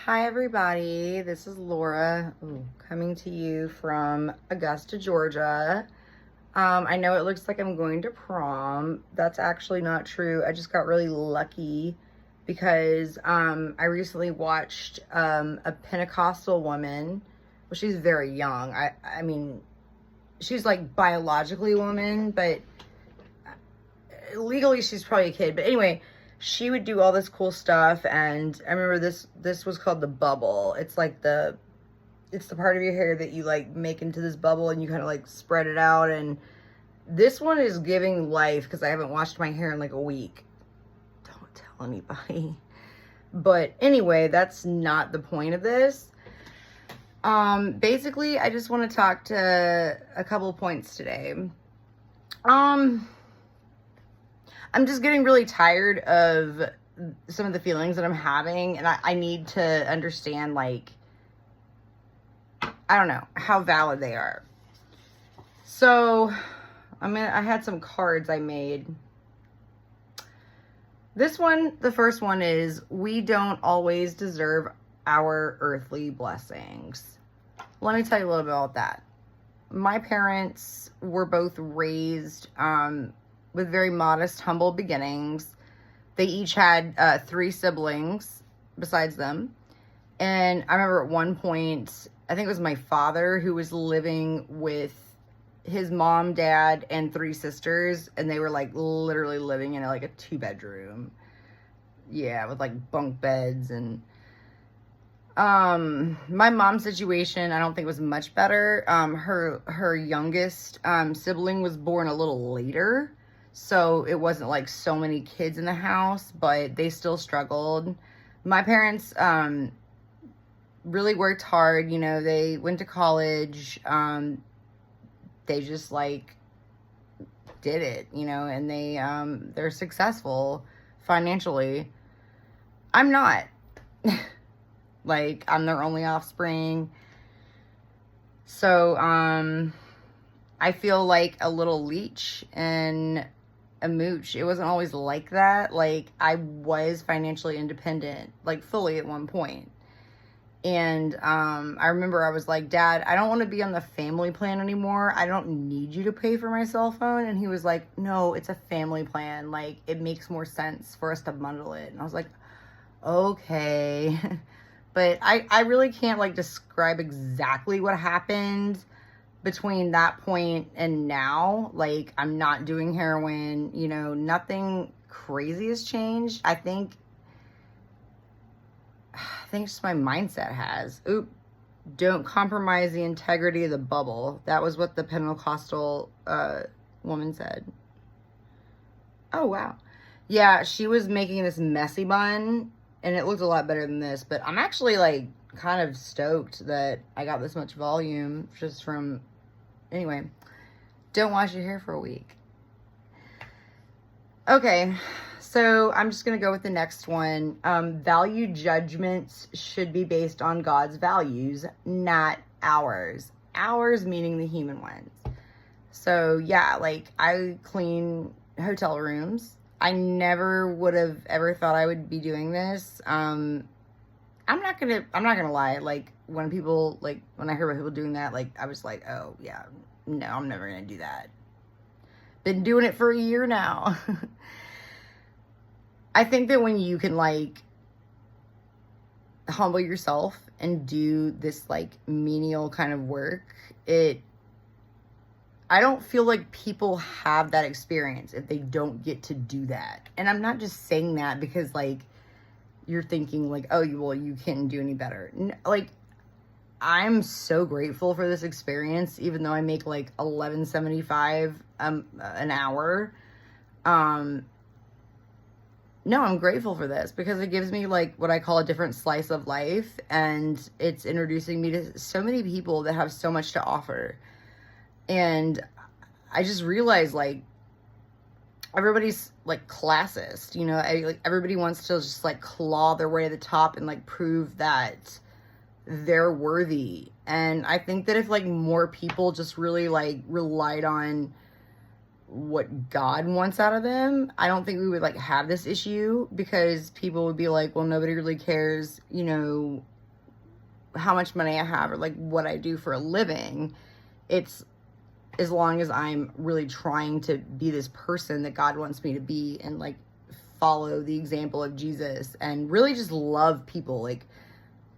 Hi, everybody. This is Laura coming to you from Augusta, Georgia. I know it looks like I'm going to prom. That's actually not true. I just got really lucky because I recently watched a Pentecostal woman. Well, she's very young. I mean, she's like biologically a woman, but legally she's probably a kid. But anyway, she would do all this cool stuff, and I remember this was called the bubble. It's the part of your hair that you like make into this bubble, and you kind of like spread it out. And this one is giving life because I haven't washed my hair in like a week. Don't tell anybody. But anyway, that's not the point of this. Basically, I just want to talk to a couple of points today. I'm just getting really tired of some of the feelings that I'm having, and I need to understand, like, I don't know, how valid they are. So, I had some cards I made. This one, the first one is, we don't always deserve our earthly blessings. Let me tell you a little bit about that. My parents were both raised, with very modest, humble beginnings. They each had 3 siblings besides them. And I remember at one point, I think it was my father who was living with his mom, dad, and 3 sisters. And they were like literally living in like a 2-bedroom. Yeah, with like bunk beds. And my mom's situation, I don't think was much better. Her youngest sibling was born a little later. So it wasn't like so many kids in the house, but they still struggled. My parents really worked hard. You know, they went to college. They just like did it, you know, and they're successful financially. I'm not. Like, I'm their only offspring. So I feel like a little leech and a mooch. It wasn't always like that. Like, I was financially independent, like fully at one point. And I remember I was like, Dad, I don't want to be on the family plan anymore. I don't need you to pay for my cell phone. And he was like, no, it's a family plan. Like, it makes more sense for us to bundle it. And I was like, okay. But I really can't like describe exactly what happened between that point and now. Like, I'm not doing heroin, you know, nothing crazy has changed. I think just my mindset has. Don't compromise the integrity of the bubble. That was what the Pentecostal woman said. Oh, wow. Yeah, she was making this messy bun, and it looked a lot better than this, but I'm actually like kind of stoked that I got this much volume just from. Anyway, don't wash your hair for a week. Okay, so I'm just going to go with the next one. Value judgments should be based on God's values, not ours. Ours meaning the human ones. So yeah, like, I clean hotel rooms. I never would have ever thought I would be doing this. I'm not gonna lie. Like, when I hear about people doing that, like, I was like, oh yeah, no, I'm never gonna do that. Been doing it for a year now. I think that when you can like humble yourself and do this like menial kind of work, I don't feel like people have that experience if they don't get to do that. And I'm not just saying that because like you're thinking like, oh, well, you can't do any better. Like, I'm so grateful for this experience, even though I make like $11.75 an hour. No, I'm grateful for this because it gives me like what I call a different slice of life, and it's introducing me to so many people that have so much to offer. And I just realized like everybody's like classist, you know, like everybody wants to just like claw their way to the top and like prove that they're worthy. And I think that if like more people just really like relied on what God wants out of them, I don't think we would like have this issue, because people would be like, well, nobody really cares, you know, how much money I have or like what I do for a living. It's as long as I'm really trying to be this person that God wants me to be and like follow the example of Jesus and really just love people. Like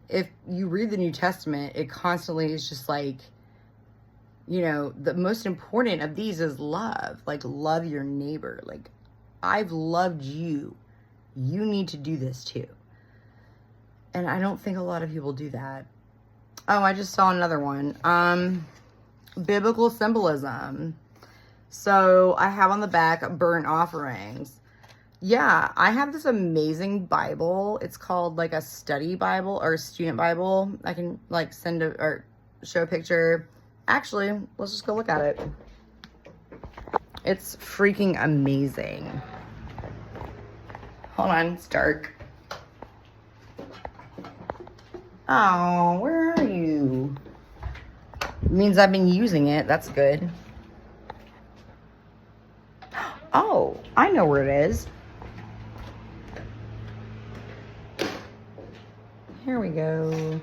if you read the New Testament, it constantly is just like, you know, the most important of these is love. Like love your neighbor. Like I've loved you. You need to do this too. And I don't think a lot of people do that. Oh, I just saw another one. Biblical symbolism. So I have on the back burnt offerings. Yeah, I have this amazing Bible. It's called like a study Bible or a student Bible. I can like send a or show a picture. Actually, let's just go look at it. It's freaking amazing. Hold on, it's dark. Oh, where are you? It means I've been using it. That's good. Oh, I know where it is. Here we go.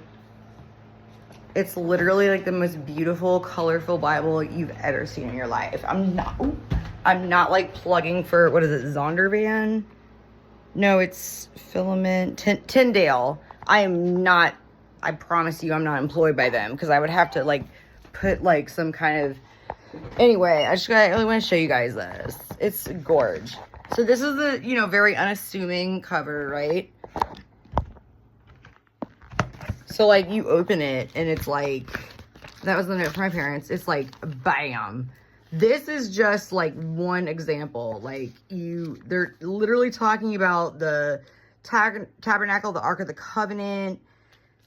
It's literally like the most beautiful, colorful Bible you've ever seen in your life. I'm not like plugging for, what is it, Zondervan? No, it's Filament, Tyndale. I promise you I'm not employed by them because I would have to like put like some kind of, anyway, I really want to show you guys this. It's gorge. So this is the, you know, very unassuming cover, right? So, like, you open it, and it's like, that was the note from my parents. It's like, bam. This is just, like, one example. Like, they're literally talking about the tabernacle, the Ark of the Covenant,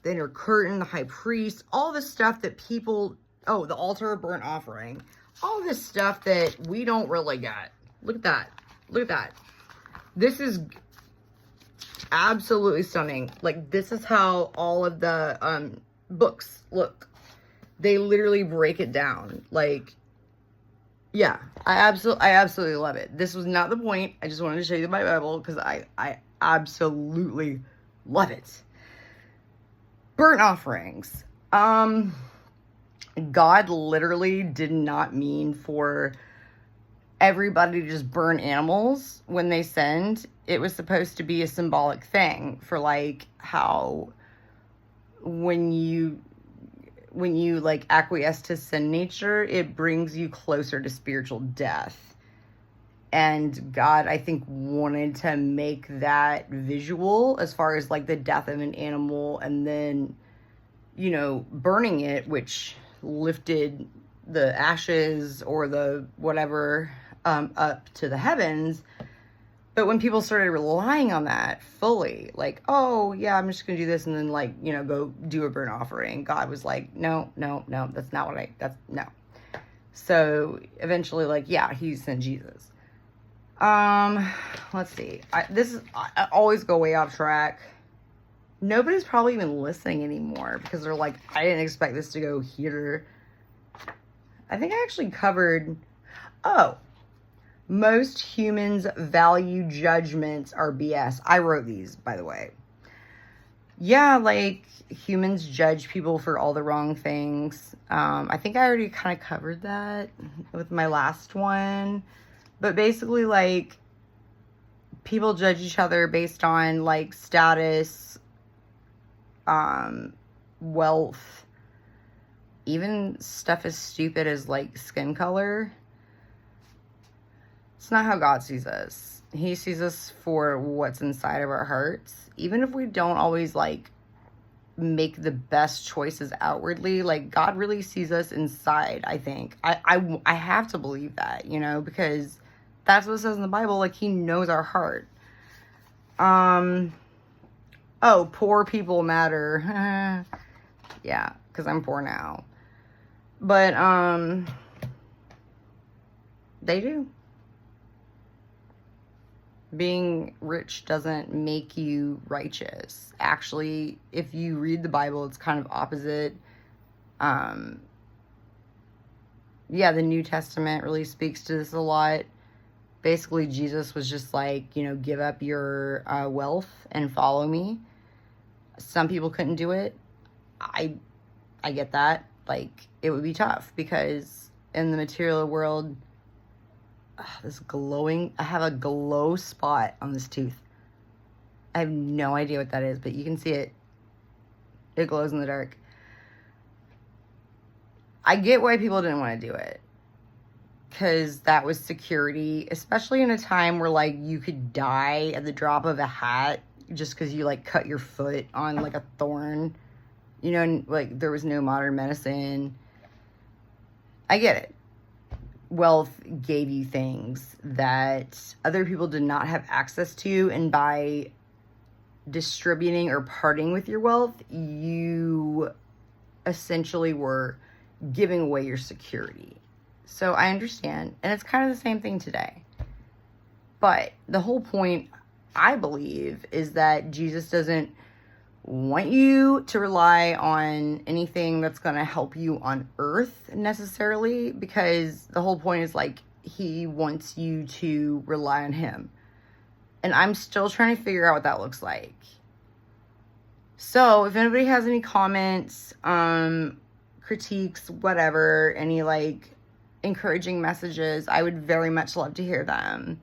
the inner curtain, the high priest, all the stuff that people, oh, the altar, burnt offering. All this stuff that we don't really get. Look at that. Look at that. This is absolutely stunning. Like this is how all of the books look. They literally break it down. Like, yeah, I absolutely love it. This was not the point. I just wanted to show you my Bible because I absolutely love it. Burnt offerings. God literally did not mean for everybody to just burn animals when they sinned. It was supposed to be a symbolic thing for like how when you like acquiesce to sin nature, it brings you closer to spiritual death. And God, I think, wanted to make that visual as far as like the death of an animal and then, you know, burning it, which lifted the ashes or the whatever up to the heavens. But when people started relying on that fully, like, oh yeah, I'm just gonna do this and then like, you know, go do a burnt offering, God was like, no, that's not what no. So eventually, like, yeah, he sent Jesus. Let's see. I always go way off track. Nobody's probably even listening anymore because they're like, I didn't expect this to go here. I think I actually covered, most humans value judgments are BS. I wrote these, by the way. Yeah, like humans judge people for all the wrong things. I think I already kind of covered that with my last one. But basically, like, people judge each other based on, like, status, wealth, even stuff as stupid as, like, skin color. It's not how God sees us. He sees us for what's inside of our hearts. Even if we don't always, like, make the best choices outwardly, like, God really sees us inside, I think. I have to believe that, you know, because that's what it says in the Bible. Like, he knows our heart. Poor people matter. Yeah, because I'm poor now. But, they do. Being rich doesn't make you righteous. Actually, if you read the Bible, it's kind of opposite. Yeah, the New Testament really speaks to this a lot. Basically, Jesus was just like, you know, give up your wealth and follow me. Some people couldn't do it. I get that. Like, it would be tough because in the material world, I have a glow spot on this tooth. I have no idea what that is, but you can see it. It glows in the dark. I get why people didn't want to do it. Because that was security, especially in a time where, like, you could die at the drop of a hat just because you, like, cut your foot on, like, a thorn. You know, and, like, there was no modern medicine. I get it. Wealth gave you things that other people did not have access to, and by distributing or parting with your wealth, you essentially were giving away your security. So I understand, and it's kind of the same thing today. But the whole point, I believe, is that Jesus doesn't want you to rely on anything that's going to help you on earth necessarily, because the whole point is, like, he wants you to rely on him. And I'm still trying to figure out what that looks like. So if anybody has any comments, critiques, whatever, any, like, encouraging messages, I would very much love to hear them,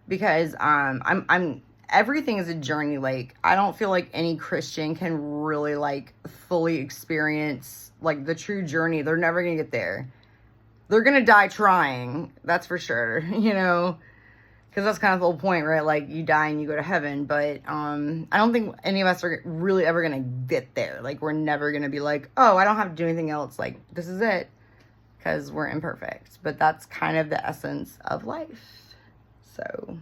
because I'm everything is a journey. Like, I don't feel like any Christian can really, like, fully experience, like, the true journey. They're never gonna get there. They're gonna die trying, that's for sure, you know, because that's kind of the whole point, right? Like, you die and you go to heaven, but I don't think any of us are really ever gonna get there. Like, we're never gonna be like, oh, I don't have to do anything else, like, this is it, because we're imperfect. But that's kind of the essence of life. So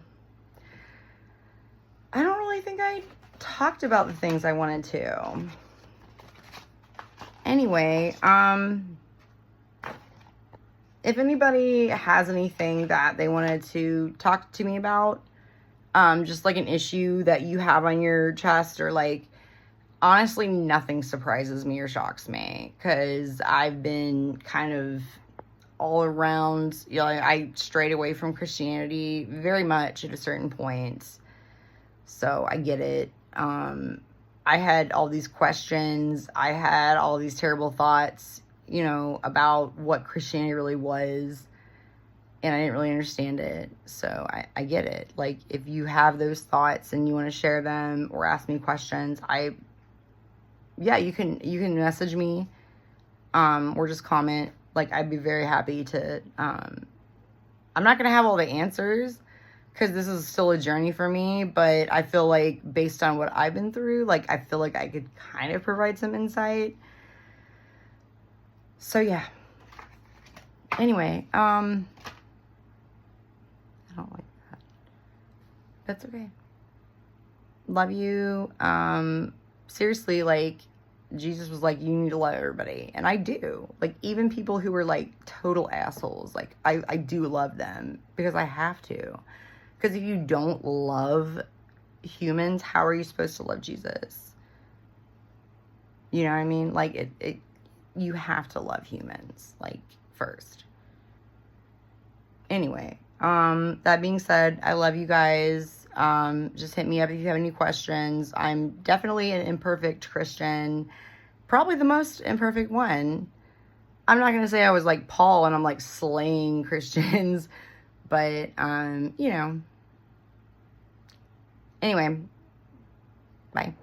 I don't really think I talked about the things I wanted to. Anyway, if anybody has anything that they wanted to talk to me about, just like an issue that you have on your chest, or, like, honestly, nothing surprises me or shocks me, because I've been kind of all around, you know, I strayed away from Christianity very much at a certain point. So I get it. I had all these questions. I had all these terrible thoughts, you know, about what Christianity really was. And I didn't really understand it. So I get it. Like, if you have those thoughts and you want to share them or ask me questions, you can message me, or just comment. Like, I'd be very happy to, I'm not going to have all the answers, because this is still a journey for me, but I feel like, based on what I've been through, like, I feel like I could kind of provide some insight. So, yeah. Anyway, I don't like that. That's okay. Love you. Seriously, like, Jesus was like, you need to love everybody. And I do. Like, even people who are, like, total assholes, like, I do love them, because I have to. Because if you don't love humans, how are you supposed to love Jesus? You know what I mean? Like, you have to love humans, like, first. Anyway, that being said, I love you guys. Just hit me up if you have any questions. I'm definitely an imperfect Christian. Probably the most imperfect one. I'm not going to say I was like Paul and I'm, like, slaying Christians. But, you know. Anyway, bye.